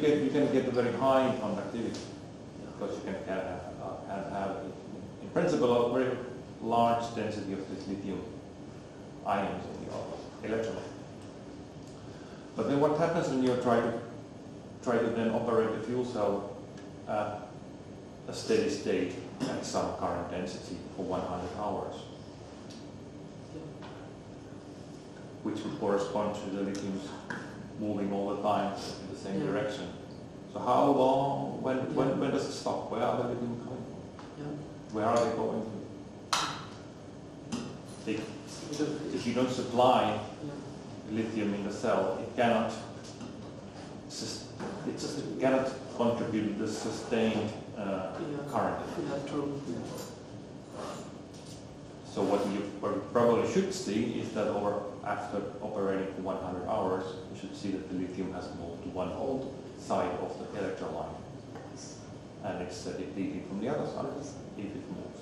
you can get a very high conductivity because you can have in principle a very large density of this lithium ions in the electrolyte. But then what happens when you try to then operate the fuel cell at a steady state at some current density for 100 hours, which would correspond to the lithiums moving all the time in the same direction. So how long, when does it stop? Where are the lithium coming from? Where are they going to? If you don't supply lithium in the cell, it cannot contribute to the sustained current. True. So what you probably should see is that after operating for 100 hours, you should see that the lithium has moved to one side of the electrolyte, and it's depleted from the other side if it moves.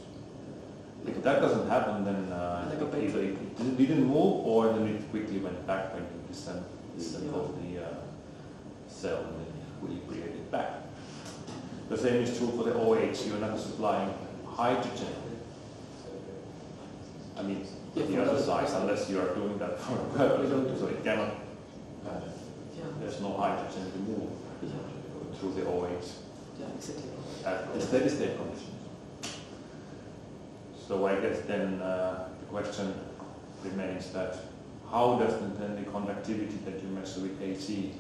If that doesn't happen, then either it didn't move, or then it quickly went back when you disassembled the cell and then it created it back. The same is true for the OH. You're not supplying hydrogen. I mean, the other side, unless you are doing that for a purpose, so it cannot. There's no hydrogen to move through the OH at the steady state conditions. So I guess then the question remains that how does then the conductivity that you measure with AC,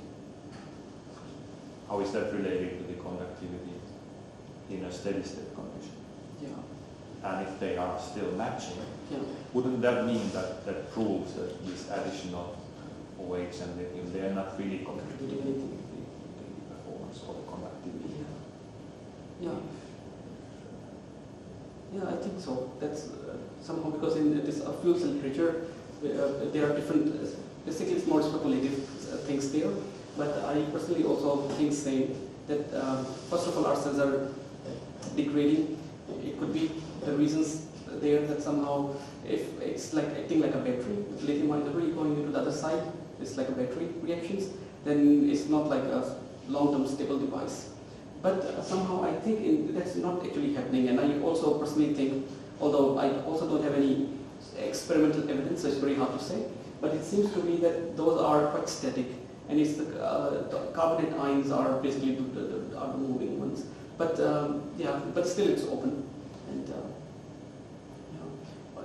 how is that related to the conductivity in a steady state condition? And if they are still matching, wouldn't that mean that proves that these additional OH and lithium, they are not really contributing to the performance or the conductivity? Yeah, I think so. That's somehow because in this fuel cell literature, there are different, basically it's more speculative things there. But I personally also think saying that first of all our cells are degrading. It could be the reasons there that somehow if it's like acting like a battery, if lithium ions are really going into the other side, it's like a battery reactions, then it's not like a long-term stable device. But somehow I think that's not actually happening, and I also personally think, although I also don't have any experimental evidence, so it's very hard to say, but it seems to me that those are quite static, and it's the carbonate ions are basically the moving ones. But but still it's open, and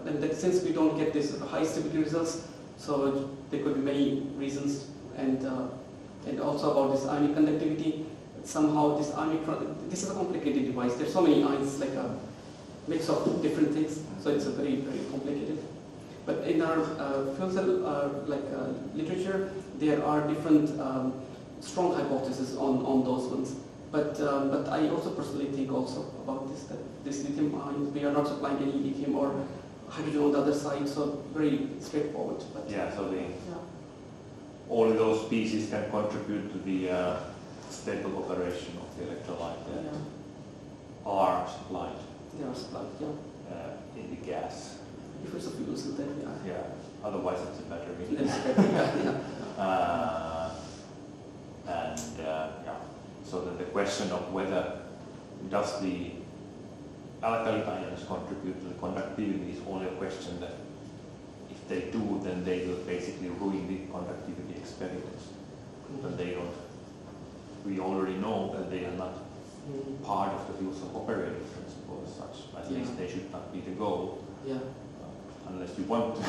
in that sense we don't get this high stability results. So there could be many reasons, and also about this ionic conductivity. Somehow this is a complicated device. There's so many ions, like a mix of different things. So it's a very, very complicated. But in our fuel cell literature, there are different strong hypotheses on those ones. But I also personally think also about this, that this lithium ions, we are not supplying any lithium or hydrogen on the other side, so very straightforward. But so all of those pieces can contribute to the stable operation of the electrolyte that are supplied. They are supplied, in the gas. If it's a fuel cell, then Otherwise, it's a battery. So that the question of whether does the alkali ions contribute to the conductivity is only a question that if they do, then they will basically ruin the conductivity experiments. But they don't. We already know that they are not part of the fuel cell operating principle as such. At least they should not be the goal. Unless you want to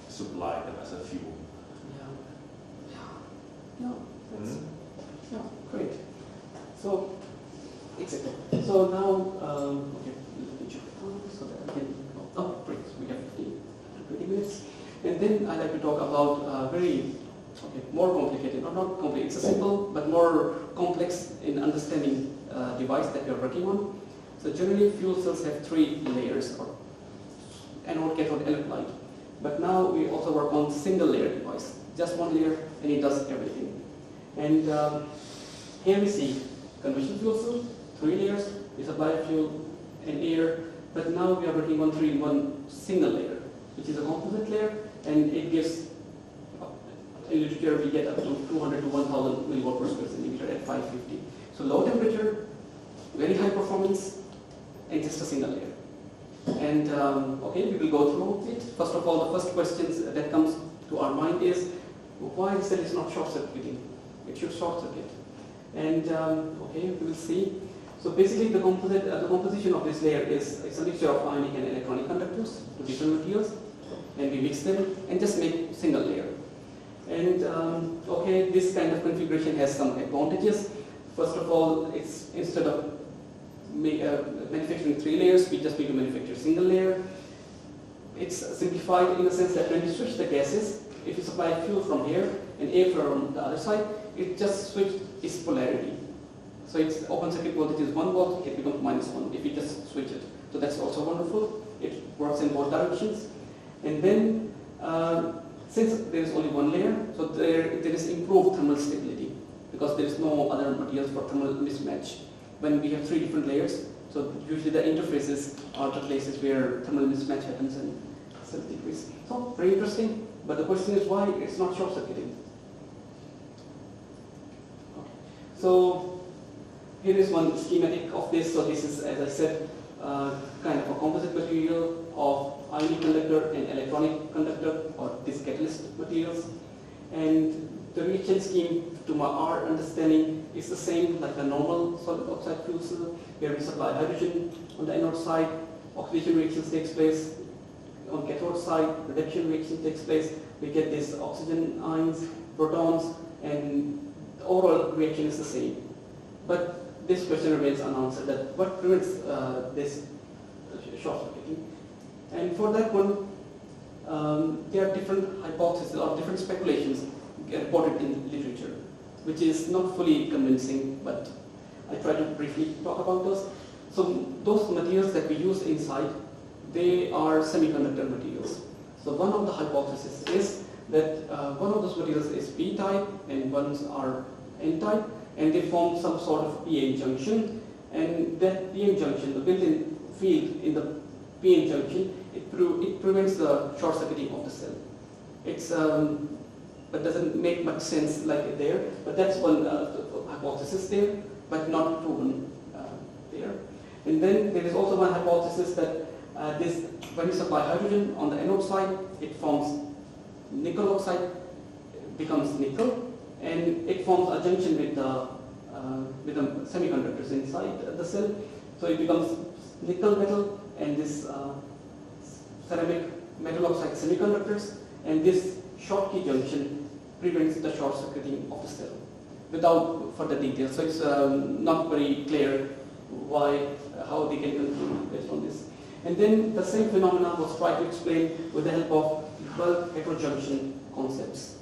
supply them as a fuel. Great. So exactly. So now okay, let me check it out so that I can great. We have 20 minutes. And then I'd like to talk about more complicated, or not complicated, it's a simple but more complex in understanding device that we are working on. So generally fuel cells have 3 layers, or anode, cathode, electrolyte. But now we also work on single layer device, just one layer and it does everything. And here we see conventional fuel cell, 3 layers, we supply fuel and air, but now we are working on 3 in 1 single layer, which is a composite layer, and it gives in literature we get up to 200 to 1000 milliwatt per square centimeter at 550. So low temperature, very high performance, and just a single layer. And okay, we will go through it. First of all, the first questions that comes to our mind is, why the cell is not short circuiting? It should short circuit. And okay, we will see. So basically the composition of this layer is it's a mixture of ionic and electronic conductors, two different materials, and we mix them and just make single layer. And okay, this kind of configuration has some advantages. First of all, it's instead of manufacturing 3 layers, we just need to manufacture a single layer. It's simplified in the sense that when you switch the gases, if you supply fuel from here and air from the other side, it just switches its polarity. So its open circuit voltage is 1 volt, it becomes -1 if you just switch it. So that's also wonderful. It works in both directions. And then, since there is only 1 layer, so there is improved thermal stability because there is no other materials for thermal mismatch. When we have 3 different layers, so usually the interfaces are the places where thermal mismatch happens and cell decrease. So very interesting, but the question is why it's not short circuiting. Okay. So here is one schematic of this. So this is, as I said, kind of a composite material of ionic conductor and electronic conductor, or these catalyst materials. And the reaction scheme, to our understanding, is the same like a normal solid oxide fuel cell, where we supply hydrogen on the anode side, oxidation reactions takes place. On cathode side, reduction reaction takes place. We get these oxygen ions, protons, and the overall reaction is the same. But this question remains unanswered, that what prevents this short circuiting. And for that one, there are different hypotheses or different speculations reported in literature, which is not fully convincing, but I try to briefly talk about those. So those materials that we use inside, they are semiconductor materials. So one of the hypotheses is that one of those materials is p-type and ones are n-type, and they form some sort of p-n junction, and that p-n junction, the built-in field in the p-n junction, it prevents the short circuiting of the cell. It's but doesn't make much sense like there, but that's one hypothesis there, but not proven there. And then there is also one hypothesis that when you supply hydrogen on the anode side, it forms nickel oxide, becomes nickel, and it forms a junction with the semiconductors inside the cell. So it becomes nickel metal and this ceramic metal oxide semiconductors, and this Schottky junction prevents the short circuiting of the cell without further details. So it's not very clear how they can conclude based on this. And then the same phenomena was tried to explain with the help of bulk heterojunction concepts.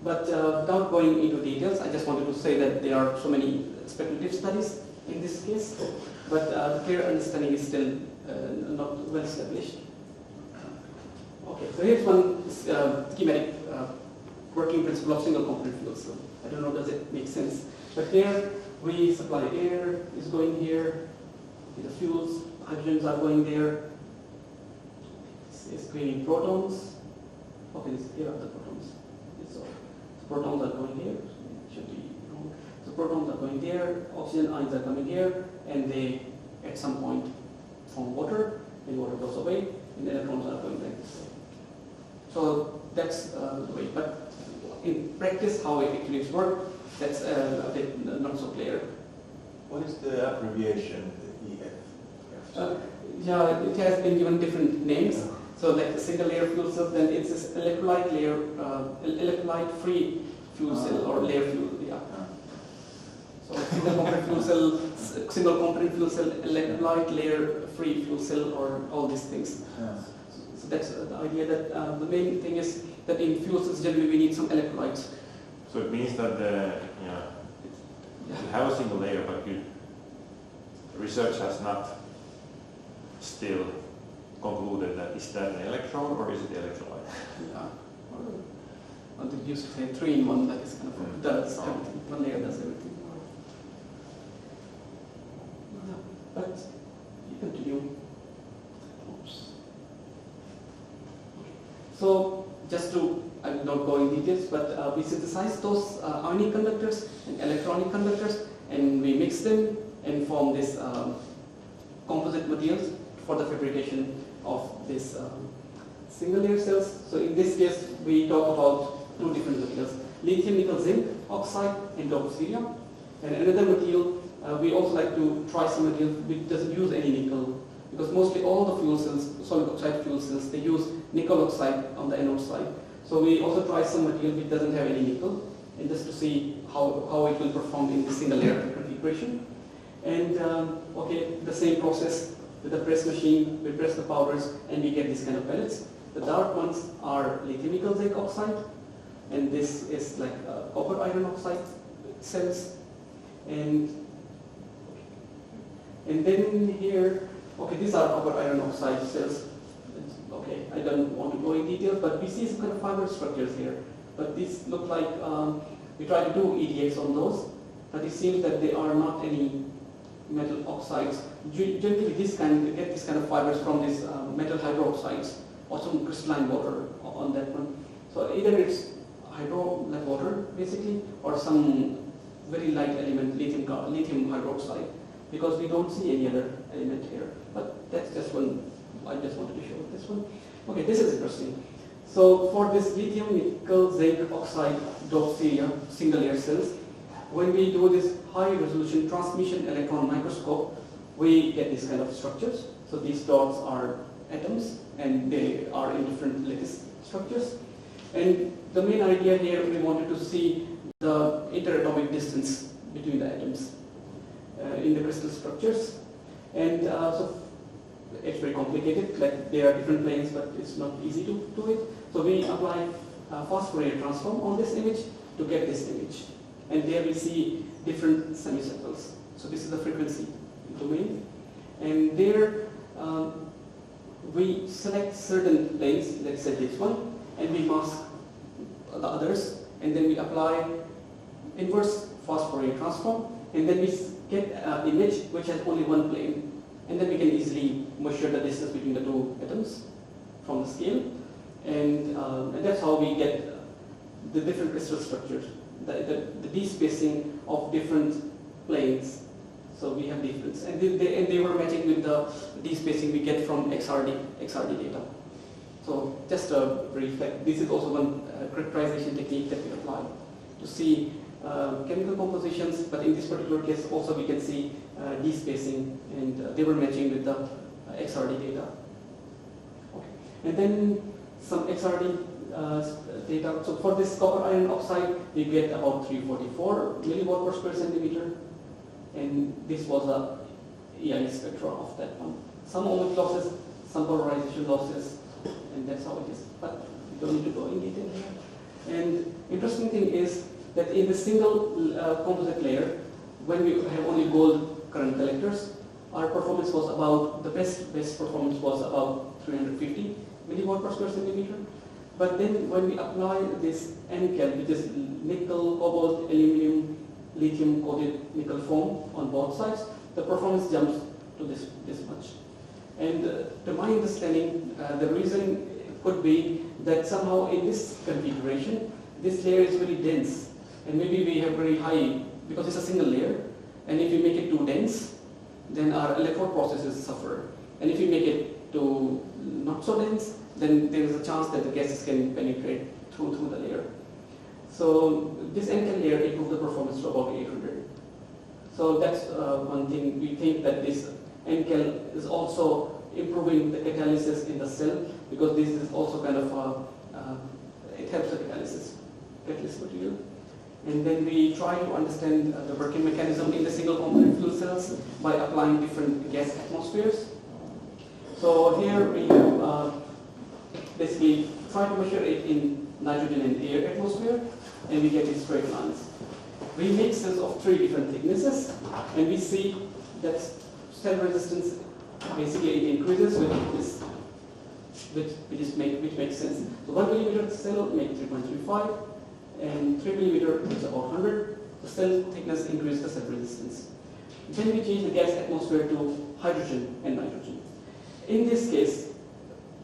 But without going into details, I just wanted to say that there are so many speculative studies in this case, but the clear understanding is still not well established. Okay, so here's one schematic working principle of single component fuel cell. I don't know, does it make sense? But here we supply air is going here, the fuels, hydrogens are going there. It's creating protons. Okay, here are the protons. So protons are going here. It should be wrong. So protons are going there, oxygen ions are coming here, and they at some point form water, and water goes away, and electrons are going like this way. So that's the way. But in practice, how it actually works, that's a bit not so clear. What is the abbreviation, the EF? Yeah, it has been given different names. So like the single layer fuel cell, then it's this electrolyte layer, electrolyte-free fuel cell or layer fuel. Yeah. So single component fuel cell, electrolyte layer-free fuel cell, or all these things. So that's the idea that the main thing is that in fuel cells generally we need some electrolytes. So it means that you have a single layer, but research has not still concluded that is that an electron or is it electrolyte? Yeah. Or they used to say 3-in-1, that is kind of does everything. One layer does everything. Yeah. But you continue. Oops. So just to, I will not go in details, but we synthesize those ionic conductors and electronic conductors, and we mix them and form this composite materials for the fabrication of this single layer cells. So in this case, we talk about two different materials: lithium nickel zinc oxide and doped cerium. And another material, we also like to try some material which doesn't use any nickel, because mostly all the fuel cells, solid oxide fuel cells, they use nickel oxide on the anode side. So we also try some material which doesn't have any nickel, and just to see how it will perform in the single layer configuration. And okay, the same process with the press machine, we press the powders and we get these kind of pellets. The dark ones are lithium nickel zinc oxide, and this is like copper iron oxide cells. And then here, okay, these are copper iron oxide cells. Okay, I don't want to go in detail, but we see some kind of fiber structures here. But these look like, we try to do EDX on those, but it seems that there are not any metal oxides. Generally, we get this kind of fibers from these metal hydroxides or some crystalline water on that one. So either it's hydro like water basically, or some very light element, lithium hydroxide, because we don't see any other element here. But that's just one. I just wanted to show this one. Okay, this is interesting. So for this lithium nickel zinc oxide doped cerium single layer cells, when we do this high resolution transmission electron microscope, we get these kind of structures. So these dots are atoms, and they are in different lattice structures. And the main idea here, we wanted to see the interatomic distance between the atoms in the crystal structures. And so it's very complicated, like there are different planes, but it's not easy to do it. So we apply fast Fourier transform on this image to get this image. And there we see different semicircles. So this is the frequency domain. And there we select certain planes, let's say this one, and we mask the others, and then we apply inverse fast Fourier transform, and then we get an image which has only one plane. And then we can easily measure the distance between the two atoms from the scale. And that's how we get the different crystal structures, the d-spacing of different planes. So we have difference. And they were matching with the d-spacing we get from XRD data. So just a brief, like this is also one characterization technique that we apply to see chemical compositions, but in this particular case also we can see d-spacing, and they were matching with the XRD data. Okay. And then some XRD data. So for this copper iron oxide, we get about 344 milliwatt per square centimeter, and this was a EI spectra of that one. Some ohmic losses, some polarization losses, and that's how it is. But we don't need to go in detail here. And interesting thing is that in the single composite layer, when we have only gold current collectors, our performance was about, the best performance was about 350 milliwatt per square centimeter. But then when we apply this NCAL, which is nickel, cobalt, aluminum, lithium coated nickel foam on both sides, the performance jumps to this much. And to my understanding, the reason could be that somehow in this configuration, this layer is very dense. And maybe we have very high, because it's a single layer, and if you make it too dense, then our electrode processes suffer. And if you make it too not so dense, then there is a chance that the gases can penetrate through the layer. So this NCAL layer improved the performance to about 800. So that's one thing. We think that this NCAL is also improving the catalysis in the cell, because this is also kind of it helps the catalyst material. And then we try to understand the working mechanism in the single component fuel cells by applying different gas atmospheres. So here we have basically try to measure it in nitrogen and air atmosphere, and we get these straight lines. We make cells of 3 different thicknesses, and we see that cell resistance basically it increases with this, which makes sense. So 1 millimeter cell makes 3.35, and 3 millimeter is about 100. The cell thickness increases the cell resistance. Then we change the gas atmosphere to hydrogen and nitrogen. In this case,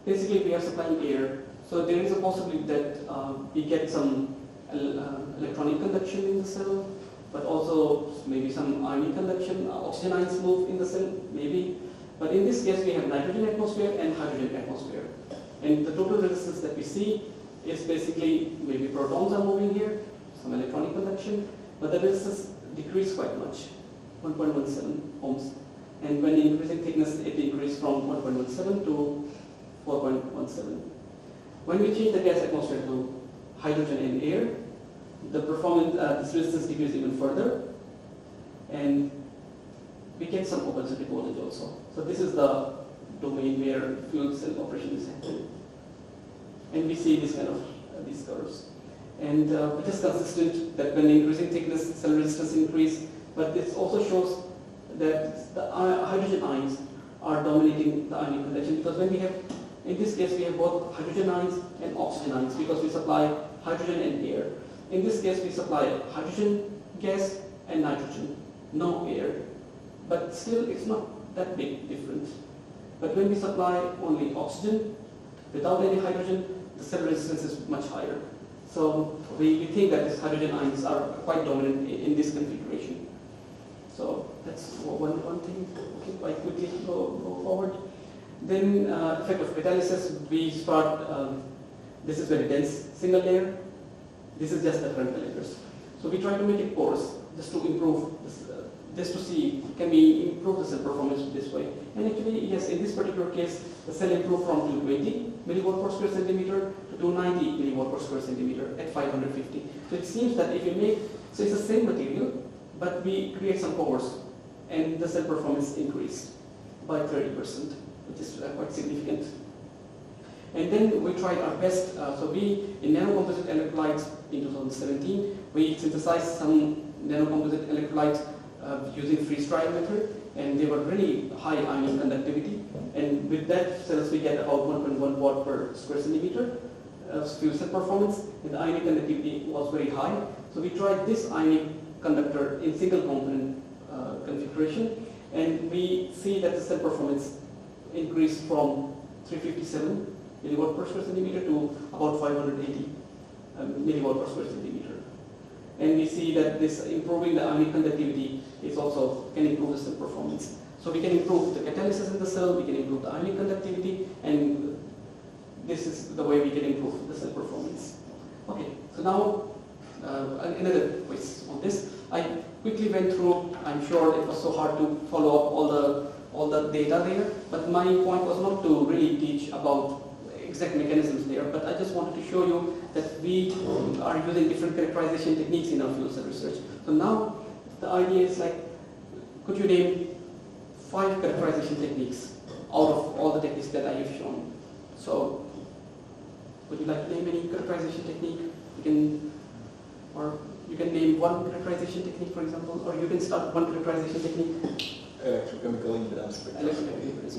basically we are supplying air, so there is a possibility that we get some electronic conduction in the cell, but also maybe some ionic conduction, oxygen ions move in the cell, maybe. But in this case, we have nitrogen atmosphere and hydrogen atmosphere. And the total resistance that we see is basically maybe protons are moving here, some electronic conduction, but the resistance decreased quite much, 1.17 ohms. And when increasing thickness, it increased from 1.17 to 4.17. When we change the gas atmosphere to hydrogen and air, the performance, this resistance decreases even further, and we get some open circuit voltage also. So this is the domain where fuel cell operation is happening. And we see this kind of these curves. And it is consistent that when increasing thickness, cell resistance increase, but this also shows that the hydrogen ions are dominating the ionic conduction, because when we have, in this case, we have both hydrogen ions and oxygen ions, because we supply hydrogen and air. In this case, we supply hydrogen gas and nitrogen, no air. But still, it's not that big difference. But when we supply only oxygen without any hydrogen, the cell resistance is much higher. So we think that these hydrogen ions are quite dominant in this configuration. So that's one thing. Okay, quite quickly go forward. Then effect of catalysis, we start, this is very dense single layer. This is just the current collectors. So we try to make it porous just to improve this, just to see can we improve the cell performance this way. And actually, yes, in this particular case, the cell improved from 220 milliwatt per square centimeter to 290 milliwatt per square centimeter at 550. So it seems that if you make, so it's the same material, but we create some pores, and the cell performance increased by 30%, which is quite significant. And then we tried our best. So we, in nanocomposite electrolytes in 2017, we synthesized some nanocomposite electrolytes using freeze-drying method, and they were really high ionic conductivity. And with that cells, we get about 1.1 watt per square centimeter fuel cell performance, and the ionic conductivity was very high. So we tried this ionic conductor in single component configuration, and we see that the cell performance increased from 357 milliwatt per square centimeter to about 580 milliwatt per square centimeter. And we see that this improving the ionic conductivity is also can improve the cell performance. So we can improve the catalysis in the cell, we can improve the ionic conductivity, and this is the way we can improve the cell performance. Okay, so now another quiz on this. I quickly went through, I'm sure it was so hard to follow up all the data there, but my point was not to really teach about exact mechanisms there, but I just wanted to show you that we are using different characterization techniques in our fuel cell research. So now the idea is like, could you name 5 characterization techniques out of all the techniques that I have shown? So would you like to name any characterization technique? You can name one characterization technique, for example, or you can start one characterization technique. Electrochemical impedance spectroscopy. EIS.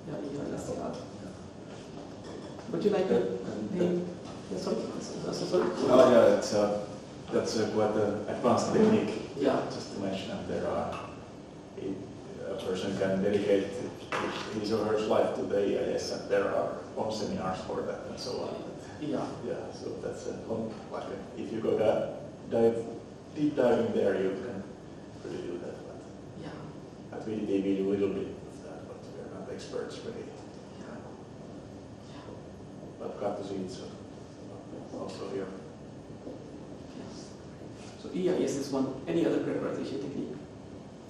Yeah, EIS. Yeah. Would you like to name? Yeah, sorry. Oh yeah, that's quite an advanced technique. Yeah. Just to mention that there are a person can dedicate his or her life to the EIS, and there are home seminars for that and so on. Yeah. Yeah, so that's if you go deep diving there, you can really do that. But Yeah. at VDD we do a little bit of that, but we're not experts really. Yeah. But got to see it also here. Yes. So EIS is one. Any other characterization technique?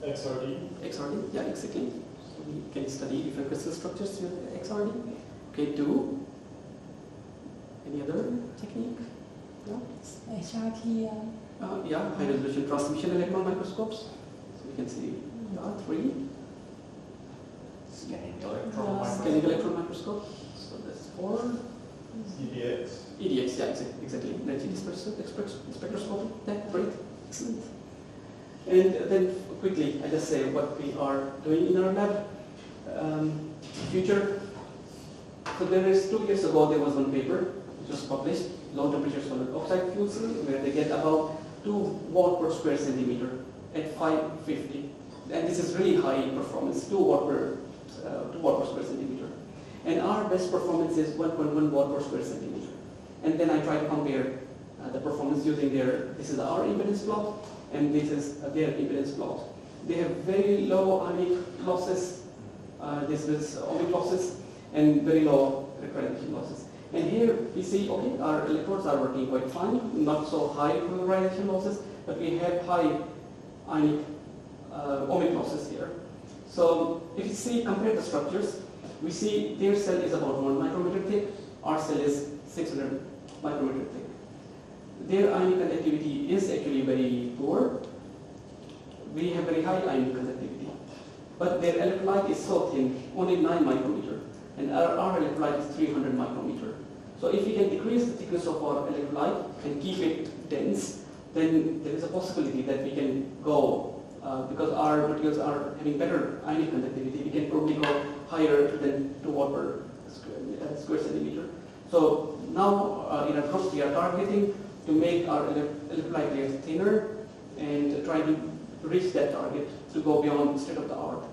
XRD. XRD? Yeah, exactly. So we can study different crystal structures with XRD. Okay, 2. Any other technique? Yeah. HRT. Yeah, high resolution transmission electron microscopes. So we can see 3. Scanning electron Yeah. microscope. Scanning electron microscope. So that's 4. EDX. EDX, yeah, exactly. Energy spectroscopy. Yeah, great. Excellent. And then quickly, I just say what we are doing in our lab. Future. So there is 2 years ago, there was one paper which was published, low temperature solid oxide fuel cell, where they get about 2 watt per square centimeter at 550. And this is really high performance, 2 watt per square centimeter. And our best performance is 1.1 watt per square centimeter. And then I try to compare the performance using this is our impedance plot, and this is their impedance plot. They have very low ionic losses, this is ohmic losses, and very low polarization losses. And here we see, okay, our electrodes are working quite fine, not so high polarization losses, but we have high ionic ohmic losses here. So if you see, compare the structures, we see their cell is about 1 micrometer thick, our cell is 600 micrometer thick. Their ionic conductivity is actually very poor. We have very high ionic conductivity. But their electrolyte is so thin, only 9 micrometer, and our electrolyte is 300 micrometer. So if we can decrease the thickness of our electrolyte and keep it dense, then there is a possibility that we can go, because our materials are having better ionic conductivity, we can probably go higher than 2 watt per square centimeter. So now in our group we are targeting to make our electrolyte layers thinner and trying to reach that target to go beyond state of the art.